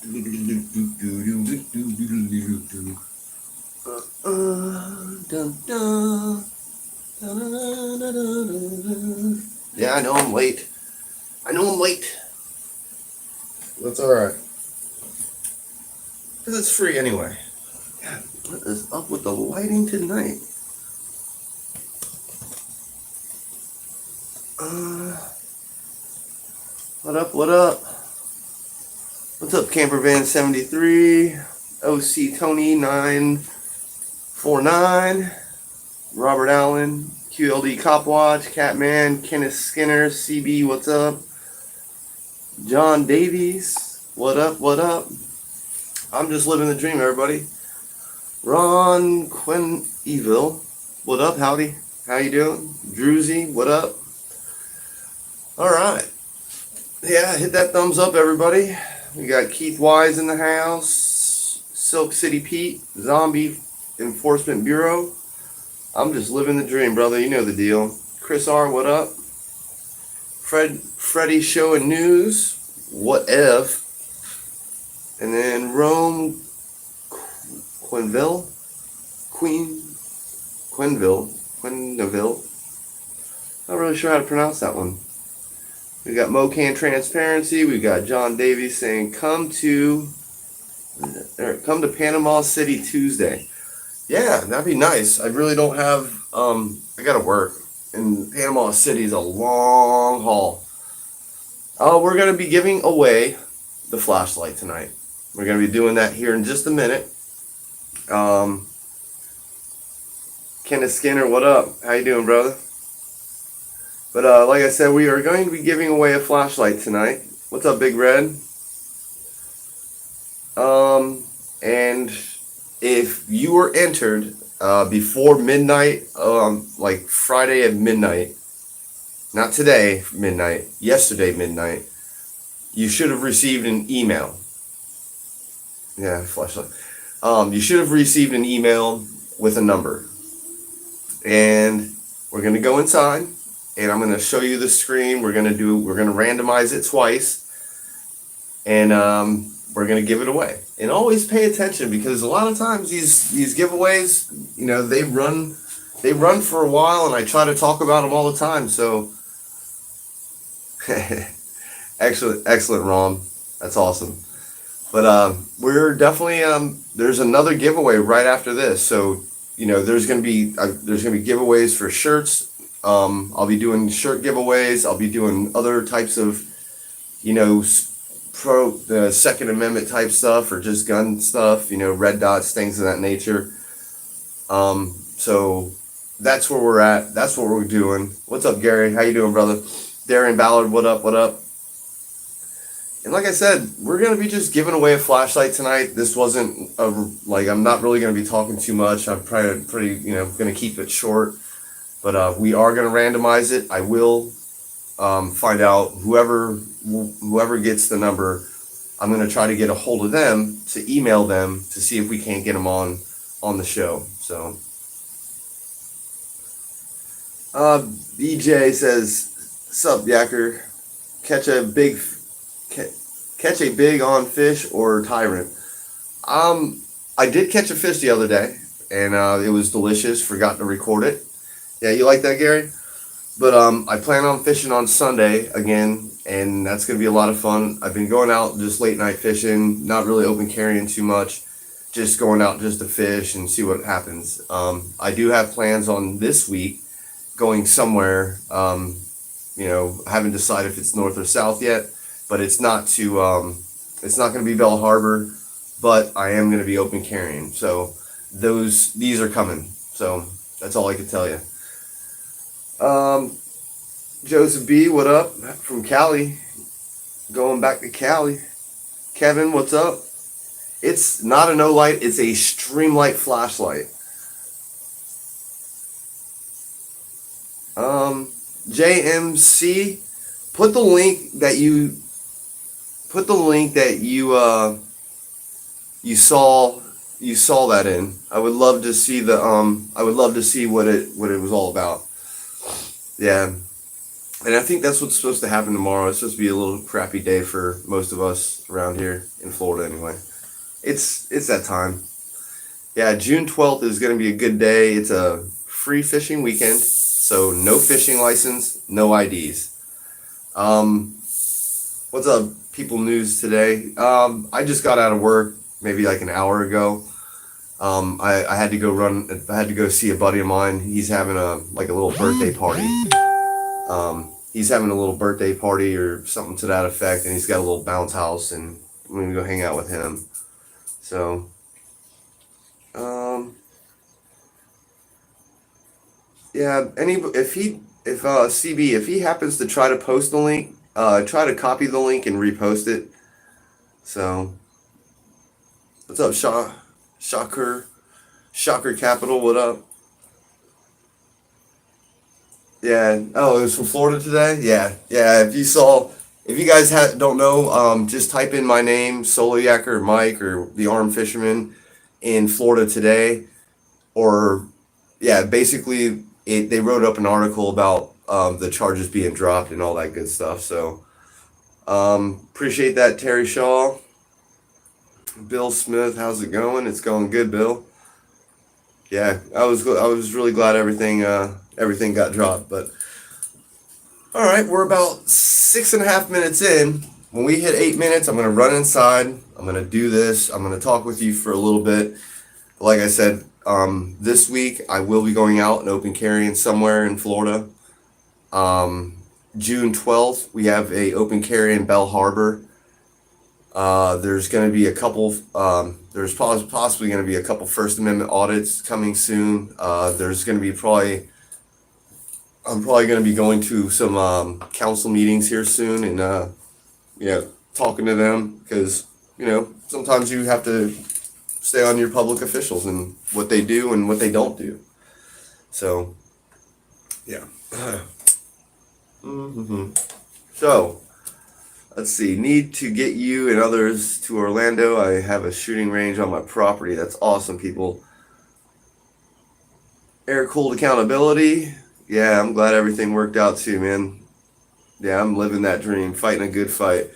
Dun, dun. Yeah, I know I'm late. I know I'm late. That's alright. Because it's free anyway. God, what is up with the lighting tonight? What up, what up? What's up, Campervan 73, OC Tony 949, Robert Allen, QLD Copwatch, Catman, Kenneth Skinner, CB, what's up? John Davies, what up, what up? I'm just living the dream, everybody. Ron Quinn Evil, what up, howdy? How you doing? Druzy, what up? Alright. Yeah, hit that thumbs up, everybody. We got Keith Wise in the house, Silk City Pete, Zombie Enforcement Bureau. I'm just living the dream, brother. You know the deal. Chris R, what up? Freddie Show and News, what if? And then Rome Quinville. Not really sure how to pronounce that one. We got Mocan Transparency. We got John Davies saying, come to Panama City Tuesday. Yeah, that'd be nice. I really don't have, I gotta work. And Panama City is a long haul. We're gonna be giving away the flashlight tonight. We're gonna be doing that here in just a minute. Kenneth Skinner, what up? How you doing, brother? But like I said, we are going to be giving away a flashlight tonight. What's up, Big Red? And if you were entered before midnight, like Friday at midnight, not today midnight, yesterday midnight, you should have received an email. Yeah, flashlight. You should have received an email with a number. And we're going to go inside. And I'm going to show you the screen. We're going to randomize it twice. And we're going to give it away. And always pay attention, because a lot of times these giveaways, you know, they run for a while, and I try to talk about them all the time. So excellent, Rom. That's awesome. But we're definitely there's another giveaway right after this. So, you know, there's going to be giveaways for shirts. I'll be doing shirt giveaways. I'll be doing other types of, you know, the Second Amendment type stuff, or just gun stuff, you know, red dots, things of that nature. So that's where we're at. That's what we're doing. What's up, Gary? How you doing, brother? Darian Ballard, what up, what up? And like I said, we're going to be just giving away a flashlight tonight. This wasn't, I'm not really going to be talking too much. I'm pretty, you know, going to keep it short. But we are going to randomize it. I will find out whoever gets the number. I'm going to try to get a hold of them to email them to see if we can't get them on the show. So BJ says, "Sup, Yacker? Catch a big on fish or tyrant?" I did catch a fish the other day, and it was delicious. Forgot to record it. Yeah, you like that, Gary? But I plan on fishing on Sunday again, and that's going to be a lot of fun. I've been going out just late night fishing, not really open carrying too much, just going out just to fish and see what happens. I do have plans on this week going somewhere. You know, I haven't decided if it's north or south yet, but it's not it's not going to be Bell Harbor, but I am going to be open carrying. So these are coming. So that's all I can tell you. Joseph B, what up? From Cali. Going back to Cali. Kevin, what's up? It's not a no light, it's a Streamlight flashlight. JMC, put the link that you saw that in. I would love to see what it was all about. Yeah. And I think that's what's supposed to happen tomorrow. It's supposed to be a little crappy day for most of us around here in Florida anyway. It's that time. Yeah, June 12th is going to be a good day. It's a free fishing weekend, so no fishing license, no IDs. Um, what's up, people news today? I just got out of work maybe like an hour ago. I had to go run. I had to go see a buddy of mine. He's having a little birthday party. He's having a little birthday party or something to that effect, and he's got a little bounce house, and I'm gonna go hang out with him. So, um, yeah. If CB if he happens to try to post the link, try to copy the link and repost it. So, what's up, Shocker, Shocker Capital? What up? Yeah. Oh, it was from Florida today. Yeah, yeah. If you guys don't know, just type in my name, Solo Yak or Mike or the Armed Fisherman in Florida today, or yeah, basically they wrote up an article about the charges being dropped and all that good stuff. So appreciate that, Terry Shaw, Bill Smith. How's it going? It's going good, Bill. Yeah, I was really glad everything got dropped, but all right, we're about 6.5 minutes in. When we hit 8 minutes, I'm gonna run inside. I'm gonna do this. I'm gonna talk with you for a little bit. Like I said, this week I will be going out and open carrying somewhere in Florida. Um, June 12th, we have a open carry in Bell Harbor. There's going to be a couple. There's possibly going to be a couple First Amendment audits coming soon. There's going to be probably. I'm probably going to be going to some council meetings here soon, and talking to them because sometimes you have to stay on your public officials and what they do and what they don't do. So, yeah. hmm So, let's see. Need to get you and others to Orlando. I have a shooting range on my property. That's awesome, people. Air cooled accountability. Yeah, I'm glad everything worked out too, man. Yeah, I'm living that dream, fighting a good fight.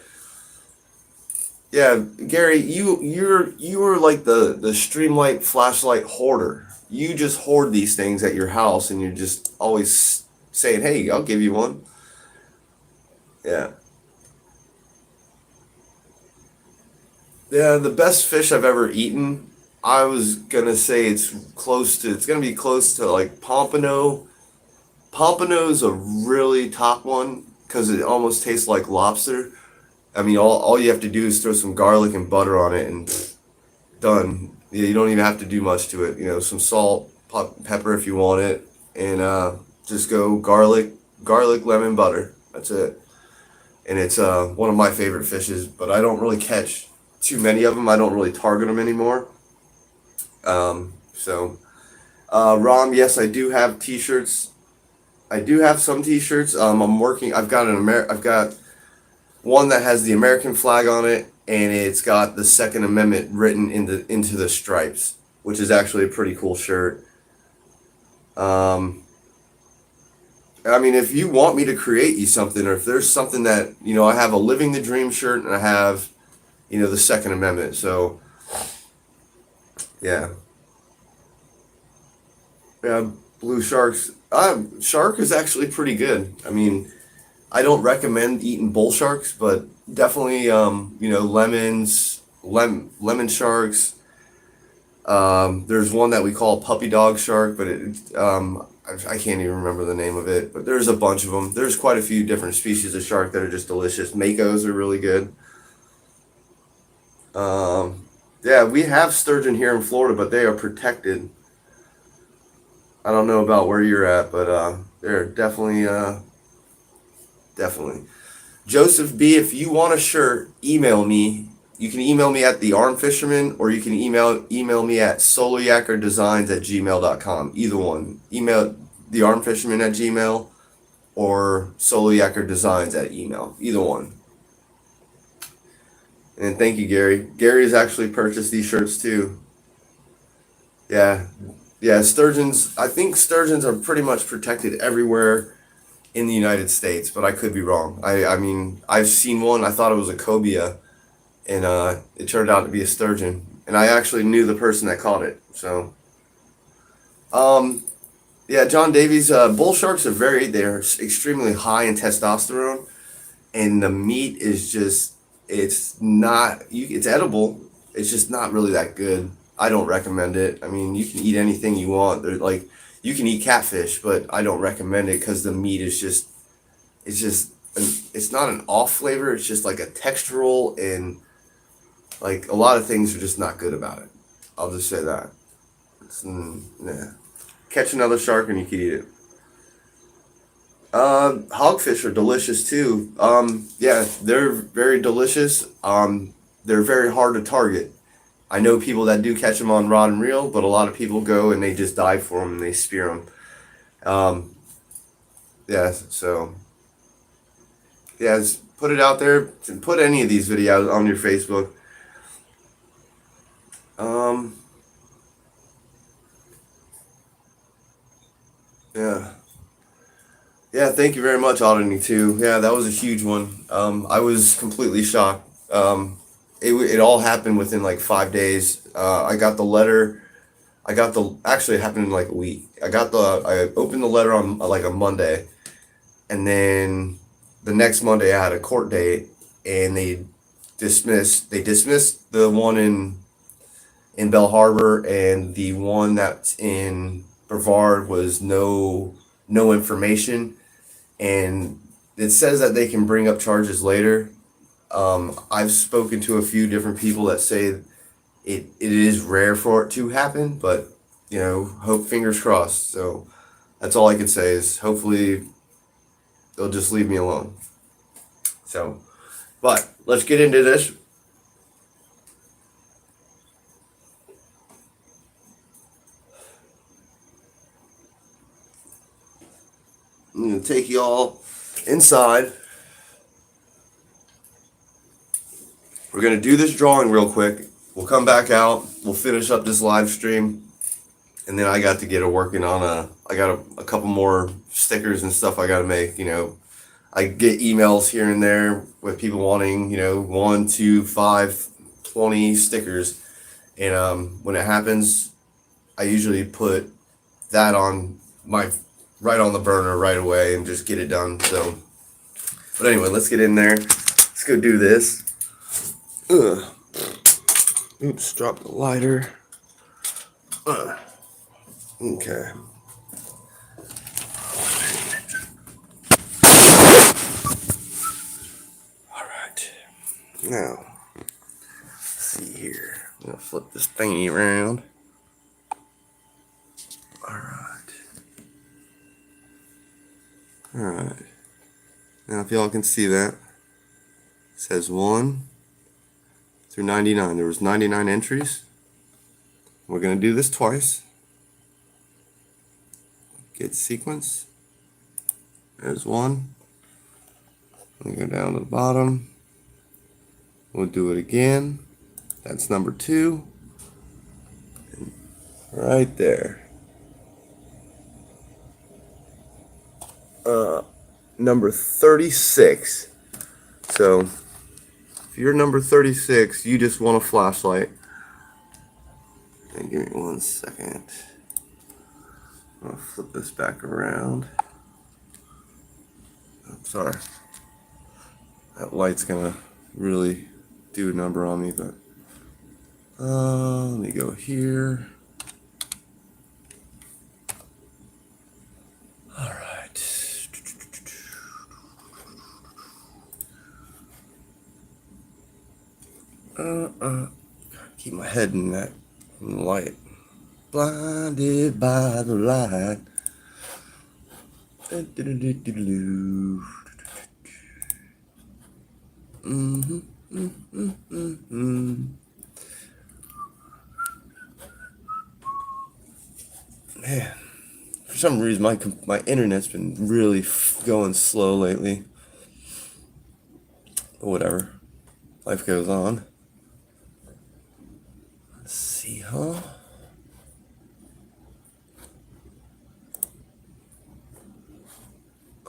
Yeah, Gary, you were like the Streamlight flashlight hoarder. You just hoard these things at your house, and you're just always saying, "Hey, I'll give you one." Yeah, yeah. The best fish I've ever eaten. I was gonna say it's close to. It's gonna be close to like pompano. Pompano's a really top one because it almost tastes like lobster. I mean, all you have to do is throw some garlic and butter on it, and done. Yeah, you don't even have to do much to it. Some salt, pepper if you want it, and just go garlic, lemon, butter. That's it. And it's one of my favorite fishes, but I don't really catch too many of them. I don't really target them anymore. So, Rom, yes, I do have T-shirts. I do have some T-shirts. I'm working. I've got one that has the American flag on it, and it's got the Second Amendment written into the stripes, which is actually a pretty cool shirt. Um, I mean, if you want me to create you something, or if there's something that I have a Living the Dream shirt, and I have the Second Amendment. So yeah, yeah, Blue Sharks. Shark is actually pretty good. I mean, I don't recommend eating bull sharks, but definitely, lemon sharks. There's one that we call puppy dog shark, but I can't even remember the name of it. But there's a bunch of them. There's quite a few different species of shark that are just delicious. Makos are really good. Yeah, we have sturgeon here in Florida, but they are protected. I don't know about where you're at, but they're definitely. Joseph B, if you want a shirt, email me. You can email me at the Arm Fisherman, or you can email me at soloyackerdesigns@gmail.com. Either one. Email the Arm Fisherman at Gmail or soloyackerdesigns at email. Either one. And thank you, Gary. Gary has actually purchased these shirts too. Yeah, yeah. Sturgeons. I think sturgeons are pretty much protected everywhere in the United States, but I could be wrong. I mean, I've seen one. I thought it was a cobia, and it turned out to be a sturgeon. And I actually knew the person that caught it. So, um, yeah, John Davies. Bull sharks are they're extremely high in testosterone, and the meat is just, it's not, it's edible. It's just not really that good. I don't recommend it. I mean, you can eat anything you want. They're like, you can eat catfish, but I don't recommend it because the meat is just, it's just it's not an off flavor. It's just like a textural, and like a lot of things are just not good about it. I'll just say that. Yeah. Catch another shark and you can eat it. Hogfish are delicious too. Yeah, they're very delicious. They're very hard to target. I know people that do catch them on rod and reel, but a lot of people go and they just dive for them and they spear them. Um, yeah, so yeah, just put it out there. Put any of these videos on your Facebook. Um, yeah. Yeah, thank you very much, Audiny, too. Yeah, that was a huge one. I was completely shocked. It all happened within like 5 days. I got the letter. Actually, it happened in like a week. I opened the letter on like a Monday, and then the next Monday I had a court date, and they dismissed the one in Bell Harbor, and the one that's in Brevard was no information, and it says that they can bring up charges later. I've spoken to a few different people that say it is rare for it to happen, but hope, fingers crossed. So that's all I can say is hopefully they'll just leave me alone. So, but let's get into this. I'm gonna take you all inside. We're gonna do this drawing real quick. We'll come back out. We'll finish up this live stream, and then I got to get working on I got a couple more stickers and stuff I got to make. I get emails here and there with people wanting 1, 2, 5, 20 stickers, and when it happens, I usually put that on my right on the burner right away and just get it done. So, but anyway, let's get in there. Let's go do this. Ugh. Oops, dropped the lighter. Okay. All right. Now, let's see here. I'm gonna flip this thingy around. All right. All right. Now, if y'all can see that, it says 1 through 99. There was 99 entries. We're gonna do this twice. Get sequence. There's 1. We go down to the bottom. We'll do it again. That's number 2. Right there. Number 36. So, if you're number 36, you just want a flashlight. And give me 1 second. I'll flip this back around. I'm sorry. That light's gonna really do a number on me, but let me go here. All right. Keep my head in that light. Blinded by the light. Man, for some reason my internet's been really going slow lately. But whatever, life goes on. Let's see, huh?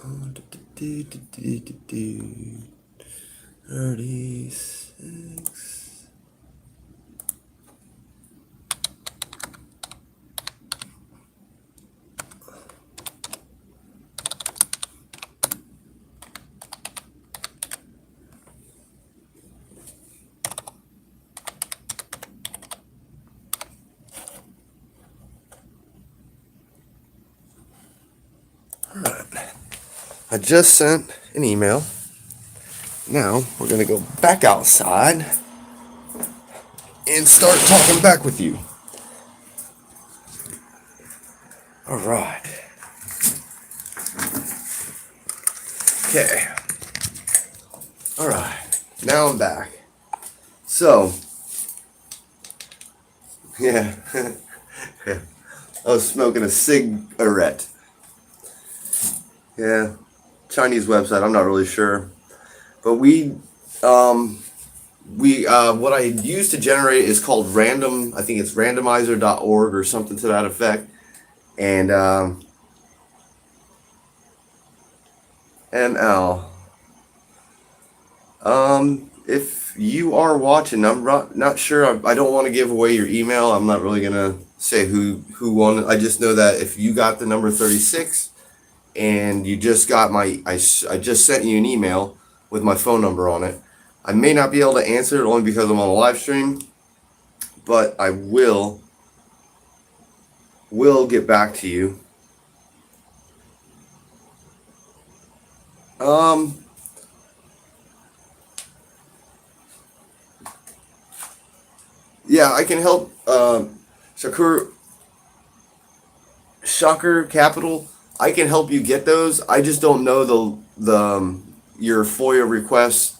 36. I just sent an email. Now we're gonna go back outside and start talking back with you. All right. Okay. All right. Now I'm back. So, yeah. I was smoking a cigarette. Yeah. Chinese website. I'm not really sure. But what I use to generate is called random. I think it's randomizer.org or something to that effect. And ML. If you are watching, I'm not sure. I don't want to give away your email. I'm not really gonna say who won. I just know that if you got the number 36 and you just got I just sent you an email with my phone number on it. I may not be able to answer it only because I'm on a live stream, but I will get back to you. Yeah, I can help. Shocker Capital. I can help you get those. I just don't know your FOIA request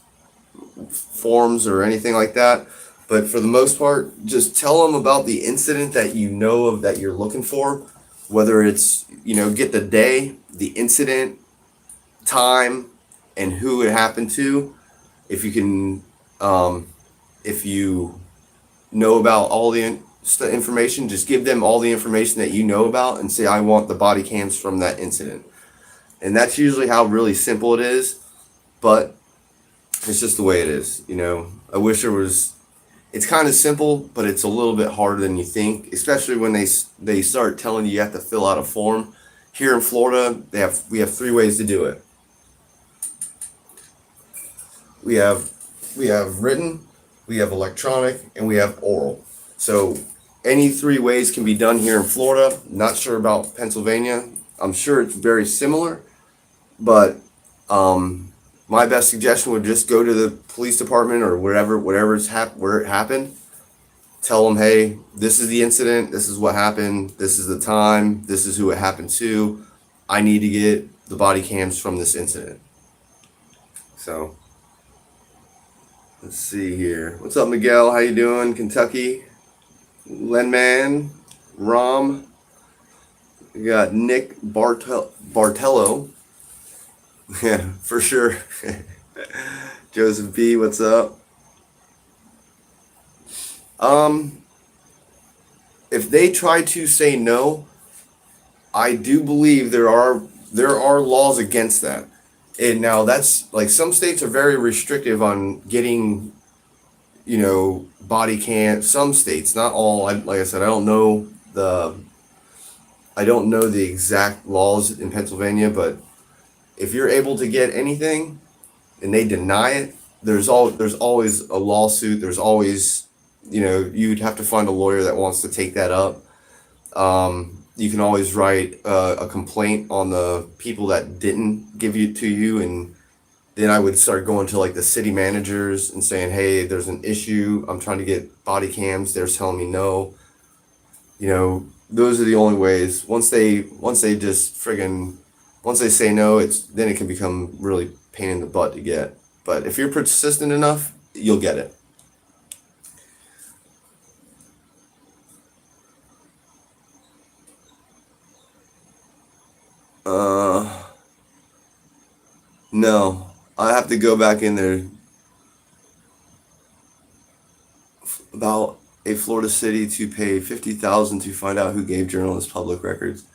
forms or anything like that. But for the most part, just tell them about the incident that you know of that you're looking for. Whether it's get the day, the incident, time, and who it happened to. If you can, if you know about all the information, just give them all the information that you know about and say, I want the body cams from that incident. And that's usually how really simple it is, but it's just the way it is. I wish it's kind of simple, but it's a little bit harder than you think, especially when they start telling you have to fill out a form. Here in Florida, we have 3 ways to do it. We have written, we have electronic, and we have oral. So any 3 ways can be done here in Florida. Not sure about Pennsylvania. I'm sure it's very similar, but my best suggestion would just go to the police department or where it happened. Tell them, hey, this is the incident. This is what happened. This is the time. This is who it happened to. I need to get the body cams from this incident. So let's see here. What's up, Miguel? How you doing? Kentucky. Lenman. Rom. We got Nick Bartello. Yeah, for sure. Joseph B, what's up? If they try to say no, I do believe there are laws against that. And now that's like some states are very restrictive on getting, body cam. Some states, not all. Like I said, I don't know the exact laws in Pennsylvania, but if you're able to get anything and they deny it, there's always a lawsuit. There's always, you'd have to find a lawyer that wants to take that up. You can always write a complaint on the people that didn't give it to you, and then I would start going to like the city managers and saying, hey, there's an issue. I'm trying to get body cams. They're telling me no. Those are the only ways. Once they say no, then it can become really pain in the butt to get. But if you're persistent enough, you'll get it. No, I have to go back in there. About a Florida city to pay $50,000 to find out who gave journalists public records.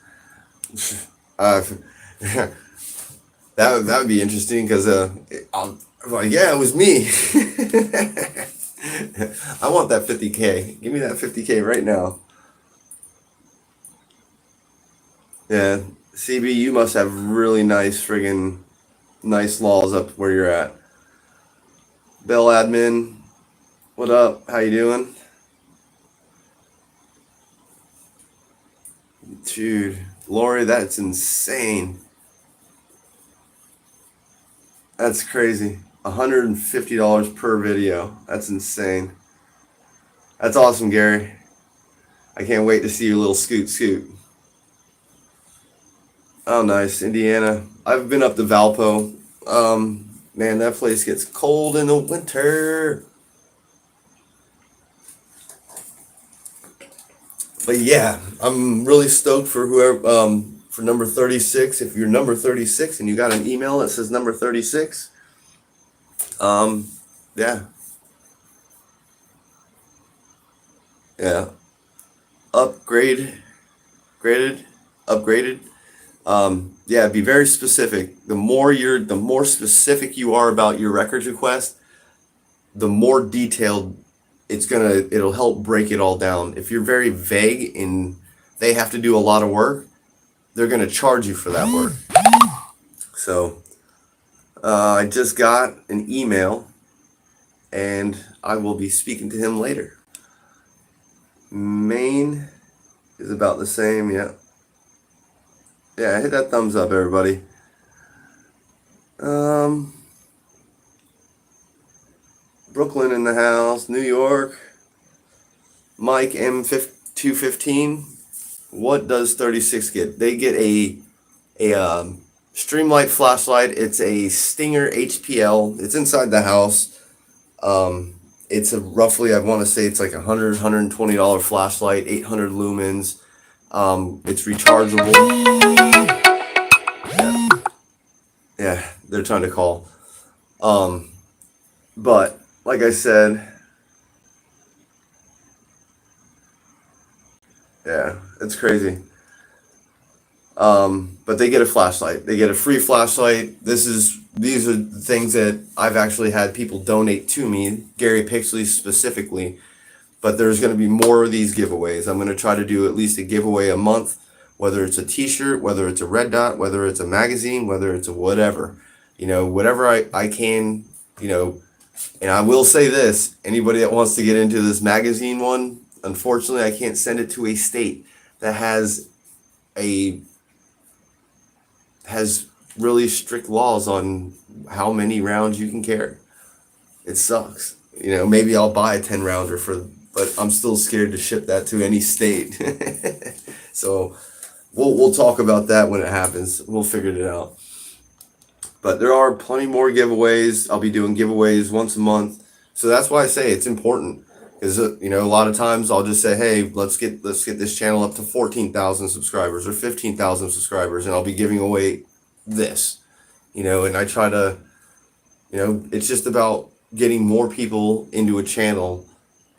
That would be interesting because I'm like, yeah, it was me. I want that 50K. Give me that 50K right now. Yeah, CB, you must have really nice laws up where you're at. Bell admin, what up? How you doing? Dude, Lori, that's insane. That's crazy. $150 per video. That's insane. That's awesome, Gary. I can't wait to see your little scoot. Oh, nice. Indiana. I've been up to Valpo. Man, that place gets cold in the winter. But yeah, I'm really stoked for whoever, for number 36. If you're number 36 and you got an email that says number 36, um, yeah, yeah, upgrade, graded, upgraded. Yeah, be very specific. The more specific you are about your records request, the more detailed it'll help break it all down. If you're very vague and they have to do a lot of work, they're gonna charge you for that work. So, I just got an email, and I will be speaking to him later. Maine is about the same, yeah. Yeah, hit that thumbs up, everybody. Brooklyn in the house, New York. Mike M215. What does 36 get? They get a Streamlight flashlight. It's a Stinger HPL. It's inside the house. It's a roughly, I want to say it's like $120 flashlight, 800 lumens. It's rechargeable. Yeah, they're trying to call. But like I said, yeah, it's crazy. But they get a flashlight. They get a free flashlight. These are the things that I've actually had people donate to me, Gary Pixley specifically. But there's going to be more of these giveaways. I'm going to try to do at least a giveaway a month, whether it's a t-shirt, whether it's a red dot, whether it's a magazine, whether it's a whatever. Whatever I can, and I will say this, anybody that wants to get into this magazine one, unfortunately, I can't send it to a state that has really strict laws on how many rounds you can carry. It sucks. Maybe I'll buy a 10 rounder but I'm still scared to ship that to any state. So we'll talk about that when it happens. We'll figure it out. But there are plenty more giveaways. I'll be doing giveaways once a month. So that's why I say it's important. Because a lot of times I'll just say, hey, let's get this channel up to 14,000 subscribers or 15,000 subscribers, and I'll be giving away this. And I try to, it's just about getting more people into a channel,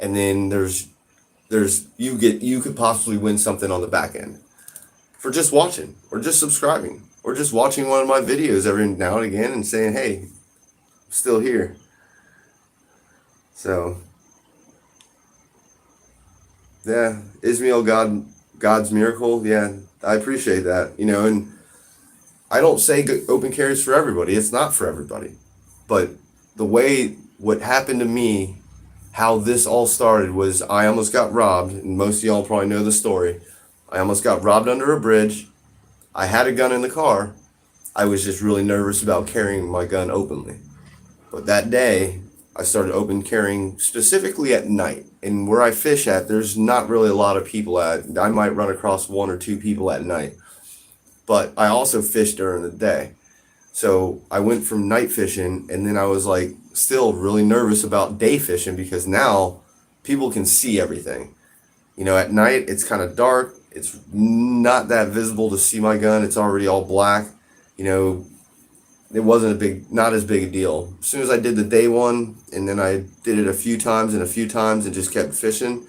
and then you could possibly win something on the back end for just watching or just subscribing or just watching one of my videos every now and again and saying, hey, I'm still here. So yeah, Ismail, God's miracle. Yeah, I appreciate that. And I don't say open carries for everybody. It's not for everybody. But what happened to me, how this all started was I almost got robbed, and most of y'all probably know the story. I almost got robbed under a bridge. I had a gun in the car. I was just really nervous about carrying my gun openly. But that day, I started open carrying specifically at night. And where I fish at, there's not really a lot of people at. I might run across one or two people at night. But I also fish during the day. So I went from night fishing, and then I was like still really nervous about day fishing because now people can see everything. At night it's kind of dark. It's not that visible to see my gun. It's already all black. It wasn't not as big a deal. As soon as I did the day one, and then I did it a few times and just kept fishing,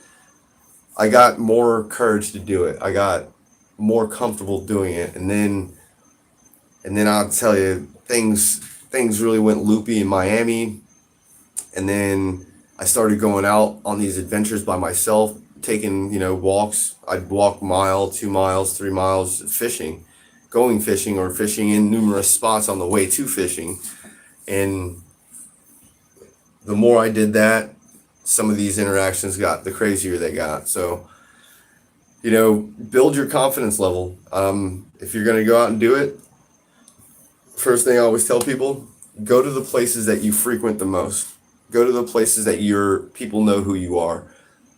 I got more courage to do it. I got more comfortable doing it. And then And then I'll tell you, things really went loopy in Miami. And then I started going out on these adventures by myself, taking, walks. I'd walk mile, 2 miles, 3 miles fishing, going fishing or fishing in numerous spots on the way to fishing. And the more I did that, some of these interactions got, the crazier they got. So, build your confidence level. If you're going to go out and do it, first thing I always tell people, go to the places that you frequent the most. Go to the places that your people know who you are.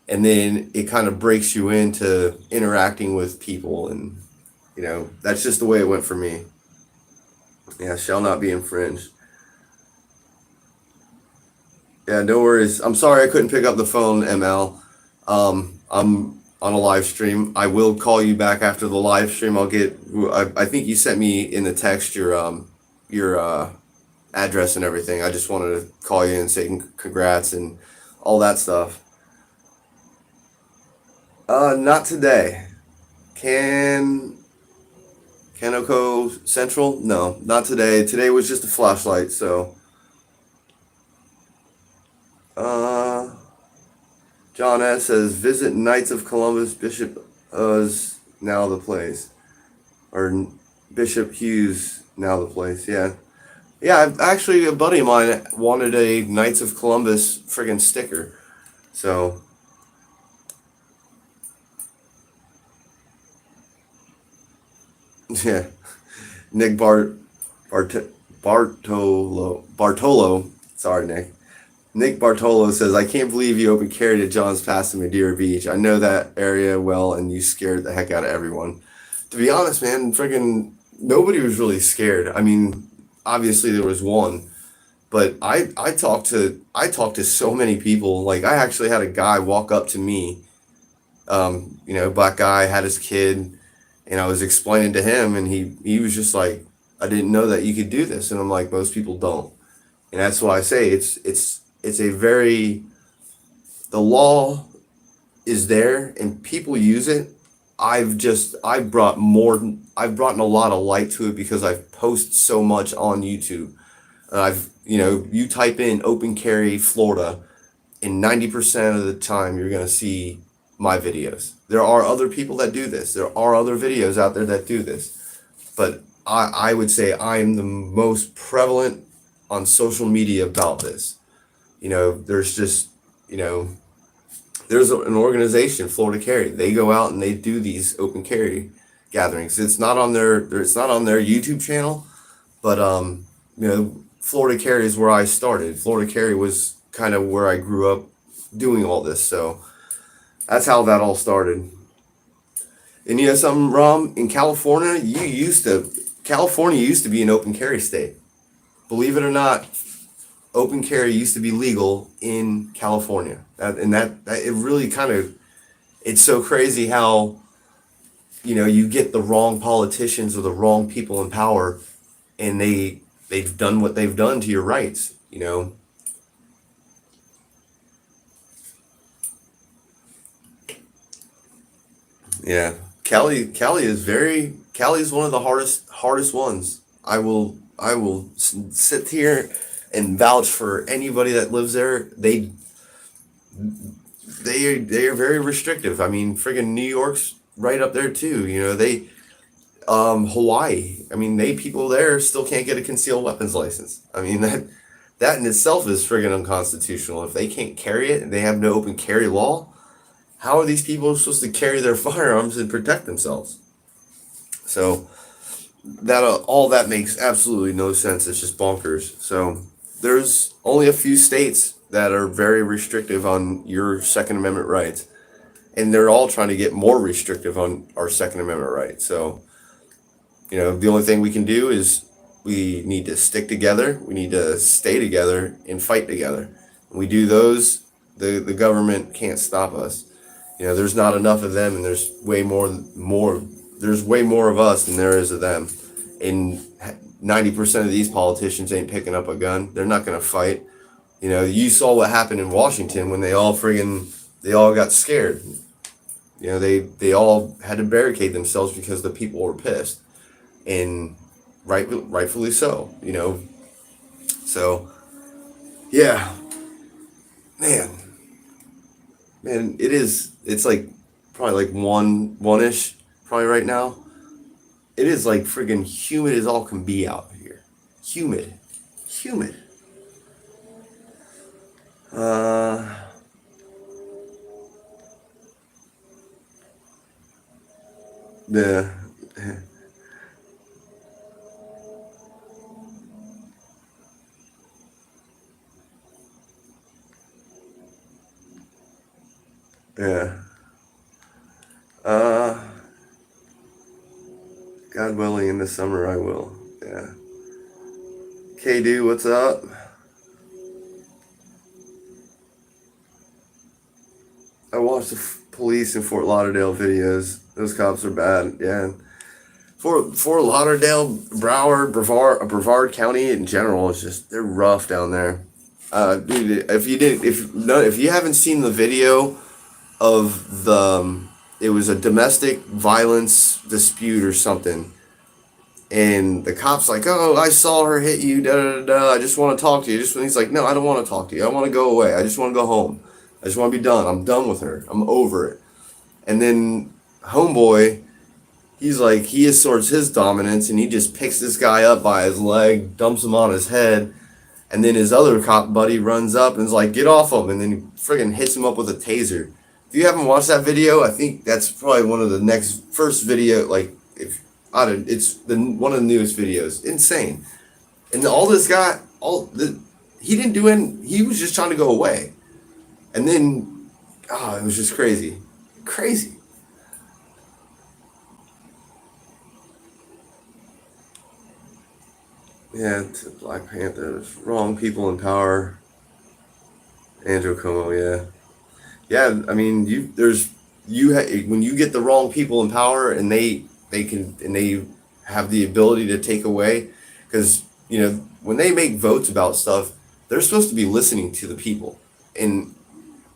And then it kind of breaks you into interacting with people. And, that's just the way it went for me. Yeah, shall not be infringed. Yeah, no worries. I'm sorry I couldn't pick up the phone, ML. I'm on a live stream. I will call you back after the live stream. I think you sent me in the text your address and everything. I just wanted to call you and say congrats and all that stuff. Not today. Kanoko Central? No, not today. Today was just a flashlight, so. John S. says, visit Knights of Columbus, Bishop is now the place. Or Bishop Hughes, now the place, yeah. Yeah, actually, a buddy of mine wanted a Knights of Columbus friggin' sticker. So. Yeah. Nick Bartolo. Sorry, Nick. Nick Bartolo says, I can't believe you open carried at John's Pass in Madeira Beach. I know that area well, and you scared the heck out of everyone. To be honest, man, friggin' nobody was really scared. I mean, obviously there was one, but I talked to so many people. Like, I actually had a guy walk up to me, black guy, had his kid, and I was explaining to him, and he was just like, I didn't know that you could do this. And I'm like, most people don't. And that's why I say it's a very, the law is there and people use it. I've brought in a lot of light to it because I've posted so much on YouTube. You type in open carry Florida, and 90% of the time you're going to see my videos. There are other people that do this. There are other videos out there that do this. But I would say I am the most prevalent on social media about this. There's just, there's an organization, Florida Carry. They go out and they do these open carry gatherings. It's not on their YouTube channel, but Florida Carry is where I started. Florida Carry was kind of where I grew up doing all this. So that's how that all started. And you know something, Rom? In California, California used to be an open carry state. Believe it or not, open carry used to be legal in California. That it really kind of, it's so crazy how, you get the wrong politicians or the wrong people in power, and they've done what they've done to your rights, Yeah. Cali is one of the hardest ones. I will sit here and vouch for anybody that lives there. They are very restrictive. I mean, friggin' New York's right up there too. Hawaii. I mean, people there still can't get a concealed weapons license. I mean, that in itself is friggin' unconstitutional. If they can't carry it and they have no open carry law, how are these people supposed to carry their firearms and protect themselves? So that all that makes absolutely no sense. It's just bonkers. So there's only a few states that are very restrictive on your Second Amendment rights, and they're all trying to get more restrictive on our Second Amendment rights. So, the only thing we can do is we need to stick together. We need to stay together and fight together. When we do those, the government can't stop us. There's not enough of them, and there's way more. There's way more of us than there is of them. And 90% of these politicians ain't picking up a gun. They're not going to fight. You saw what happened in Washington when they all got scared. They all had to barricade themselves because the people were pissed. And rightfully so. So yeah, man, man, it is. It's like probably like one ish probably right now. It is like friggin' humid as all can be out here. Humid, humid. Uh, yeah, yeah. Uh, God willing, in the summer I will. Yeah. K what's up? I watched the police in Fort Lauderdale videos. Those cops are bad. Yeah. Fort Lauderdale, Brevard County in general is just they're rough down there. Dude, if you haven't seen the video of it was a domestic violence dispute or something, and the cops like, oh, I saw her hit you, da da da. I just want to talk to you. Just when he's like, no, I don't want to talk to you. I want to go away. I just want to go home. I just want to be done. I'm done with her. I'm over it. And then homeboy, he's like, he asserts his dominance, and he just picks this guy up by his leg, dumps him on his head, and then his other cop buddy runs up and is like, get off him, and then he friggin' hits him up with a taser. If you haven't watched that video, I think that's probably one of the first video, like, if I don't, it's one of the newest videos. Insane. And all this guy, he didn't do any, he was just trying to go away. And then, it was just crazy. Crazy. Yeah, to Black Panthers. Wrong people in power. Andrew Cuomo, yeah. Yeah, I mean, when you get the wrong people in power and they have the ability to take away, because when they make votes about stuff, they're supposed to be listening to the people, and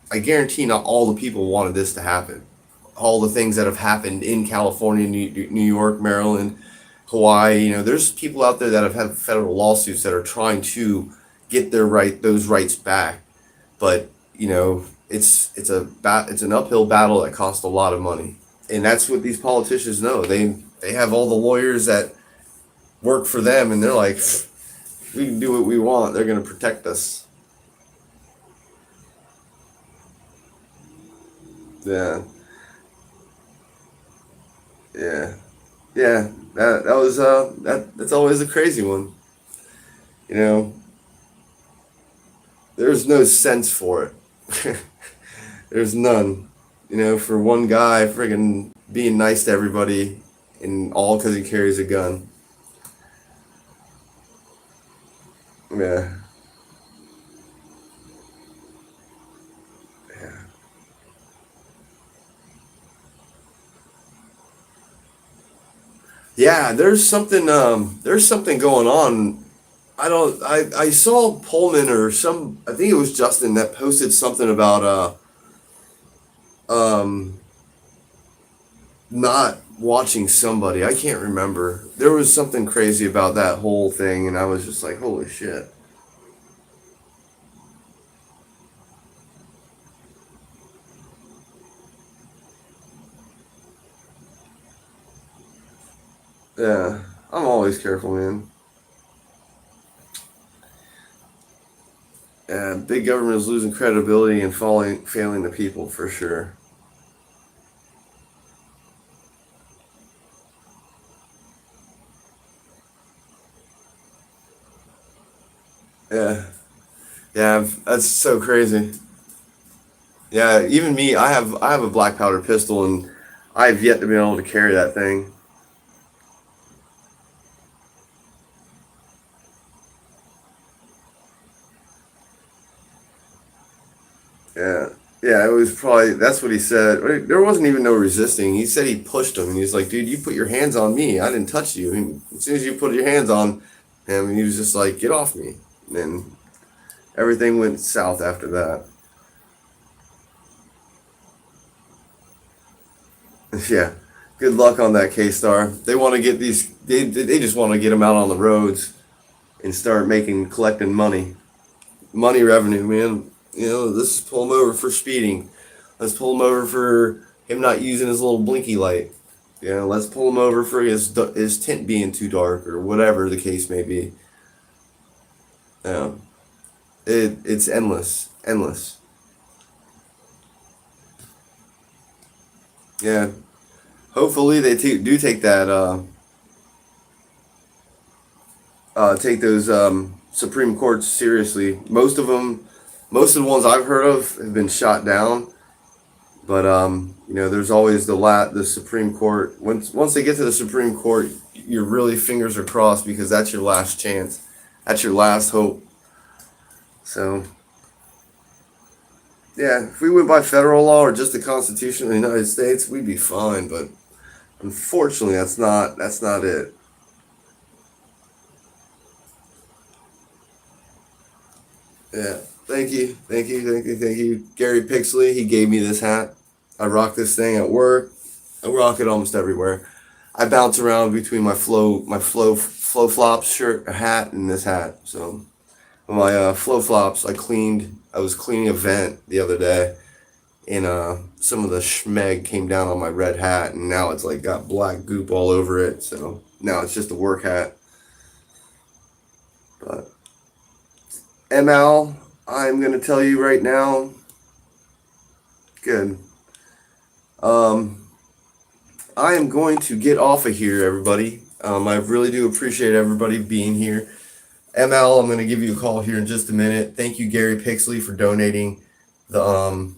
I guarantee not all the people wanted this to happen. All the things that have happened in California, New York, Maryland, Hawaii, there's people out there that have had federal lawsuits that are trying to get those rights back, but it's an uphill battle that costs a lot of money, and that's what these politicians know. They have all the lawyers that work for them, and they're like, we can do what we want. They're going to protect us. Yeah, yeah, yeah. That was that's always a crazy one. You know, there's no sense for it. There's none. For one guy friggin' being nice to everybody, and all because he carries a gun. Yeah, yeah, yeah. There's something going on. I don't. I saw Pullman or some. I think it was Justin that posted something about um not watching somebody. I can't remember. There was something crazy about that whole thing, and I was just like, holy shit. Yeah, I'm always careful, man. Big government is losing credibility and failing the people for sure. Yeah, yeah, that's so crazy. Yeah, even me, I have a black powder pistol, and I've yet to be able to carry that thing. Yeah, yeah, it was probably that's what he said. There wasn't even no resisting. He said he pushed him, and he's like, "Dude, you put your hands on me. I didn't touch you." And as soon as you put your hands on him, he was just like, "Get off me." And then everything went south after that. Yeah, good luck on that, K Star. They want to get these They just want to get them out on the roads and start collecting money revenue, man. Let's pull him over for speeding. Let's pull him over for him not using his little blinky light. Let's pull him over for his tint being too dark or whatever the case may be. Yeah, it's endless, endless. Yeah, hopefully they do take that take those Supreme Courts seriously. Most of the ones I've heard of have been shot down. But there's always the Supreme Court. Once they get to the Supreme Court, your really fingers are crossed because that's your last chance. That's your last hope. So yeah, if we went by federal law or just the Constitution of the United States, we'd be fine. But unfortunately, that's not it. Yeah. Thank you, Gary Pixley. He gave me this hat. I rock this thing at work. I rock it almost everywhere. I bounce around between my flow flops shirt, a hat, and this hat. So my flow flops, I was cleaning a vent the other day, and some of the schmeg came down on my red hat, and now it's like got black goop all over it. So now it's just a work hat. But ML, I'm gonna tell you right now. Good. I am going to get off of here, everybody. I really do appreciate everybody being here. ML, I'm going to give you a call here in just a minute. Thank you, Gary Pixley, for donating the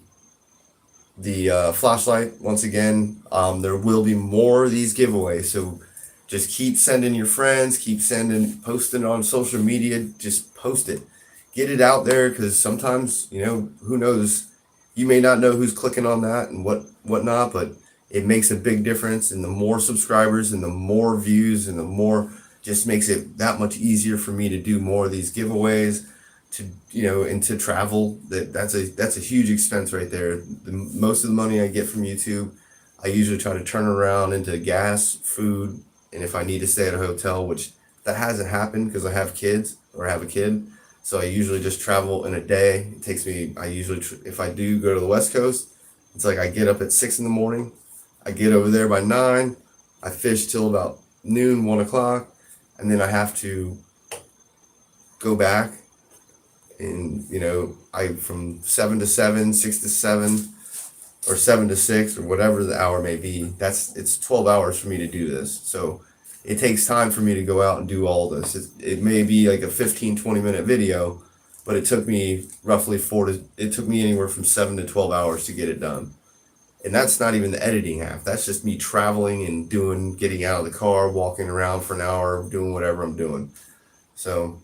flashlight once again. There will be more of these giveaways, so just keep sending your friends, posting on social media. Just post it, get it out there, because sometimes who knows, you may not know who's clicking on that and whatnot, but it makes a big difference. And the more subscribers and the more views and the more, just makes it that much easier for me to do more of these giveaways, and to travel. That's a huge expense right there. Most of the money I get from YouTube, I usually try to turn around into gas, food, and if I need to stay at a hotel, which that hasn't happened because I have kids or have a kid. So I usually just travel in a day. It takes me, if I do go to the West Coast, it's like I get up at 6 in the morning. I get over there by 9. I fish till about noon, 1 o'clock. And then I have to go back. And, from 7 to 7, 6 to 7, or 7 to 6, or whatever the hour may be. It's 12 hours for me to do this. So it takes time for me to go out and do all this. It may be like a 15-20 minute video, but it took me it took me anywhere from 7 to 12 hours to get it done. And that's not even the editing half. That's just me traveling and getting out of the car, walking around for an hour, doing whatever I'm doing. So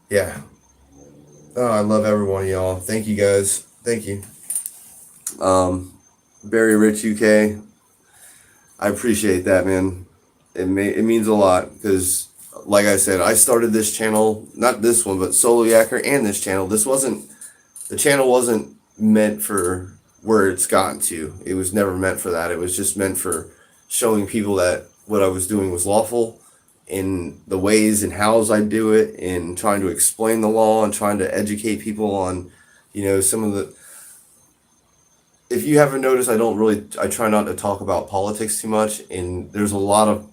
yeah. Oh, I love every one of y'all. Thank you guys. Thank you. Barry Rich UK. I appreciate that, man. It means a lot because, like I said, I started this channel, not this one, but Solo Yacker and this channel. The channel wasn't meant for where it's gotten to. It was never meant for that. It was just meant for showing people that what I was doing was lawful, in the ways and hows I do it, and trying to explain the law and trying to educate people on, some of the. If you haven't noticed, I try not to talk about politics too much, and there's a lot of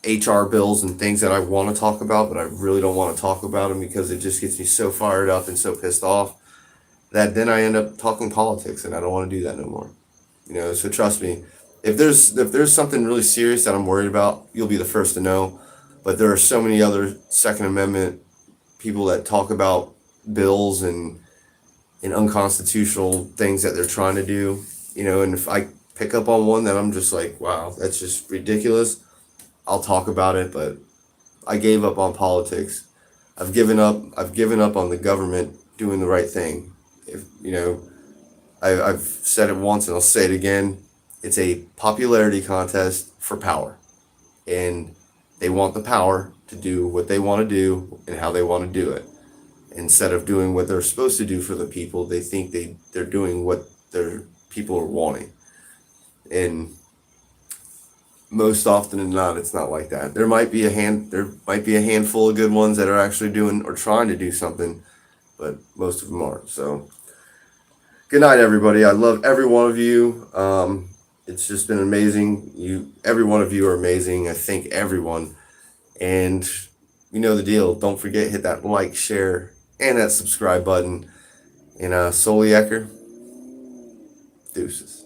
HR bills and things that I want to talk about, but I really don't want to talk about them because it just gets me so fired up and so pissed off that then I end up talking politics, and I don't want to do that no more. So trust me, if there's something really serious that I'm worried about, you'll be the first to know. But there are so many other Second Amendment people that talk about bills and unconstitutional things that they're trying to do, and if I pick up on one that I'm just like, wow, that's just ridiculous, I'll talk about it. But I gave up on politics. I've given up on the government doing the right thing. I've said it once and I'll say it again. It's a popularity contest for power, and they want the power to do what they want to do and how they want to do it. Instead of doing what they're supposed to do for the people, they think they're doing what their people are wanting. And most often than not, it's not like that. There might be a handful of good ones that are actually doing or trying to do something, but most of them aren't. So, good night, everybody. I love every one of you. It's just been amazing. Every one of you are amazing. I thank everyone, and you know the deal. Don't forget, hit that like, share, and that subscribe button. And Soliecker, deuces.